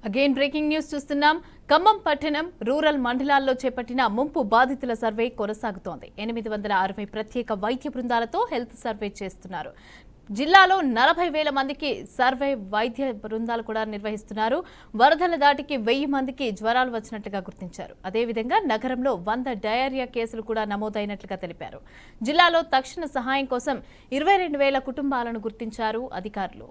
Again breaking news చూస్తున్నాం. ఖమ్మం పట్టణం rural మండలాల్లో చేపట్టిన ముంపు బాధితుల సర్వే కొనసాగుతోంది. 860 ప్రత్యేక వైద్య బృందాలతో హెల్త్ సర్వే చేస్తున్నారు. జిల్లాలో 40,000 మందికి సర్వే వైద్య బృందాలు కూడా నిర్వహిస్తున్నారు. వరదల దాటికి 1000 మందికి జ్వరాలు వచ్చినట్లుగా గుర్తించారు. అదేవిధంగా నగరంలో 100 డయేరియా కేసులు కూడా నమోదైనట్లుగా తెలిపారు. జిల్లాలో తక్షణ సహాయం కోసం 22,000 కుటుంబాలను గుర్తించారు అధికారులు.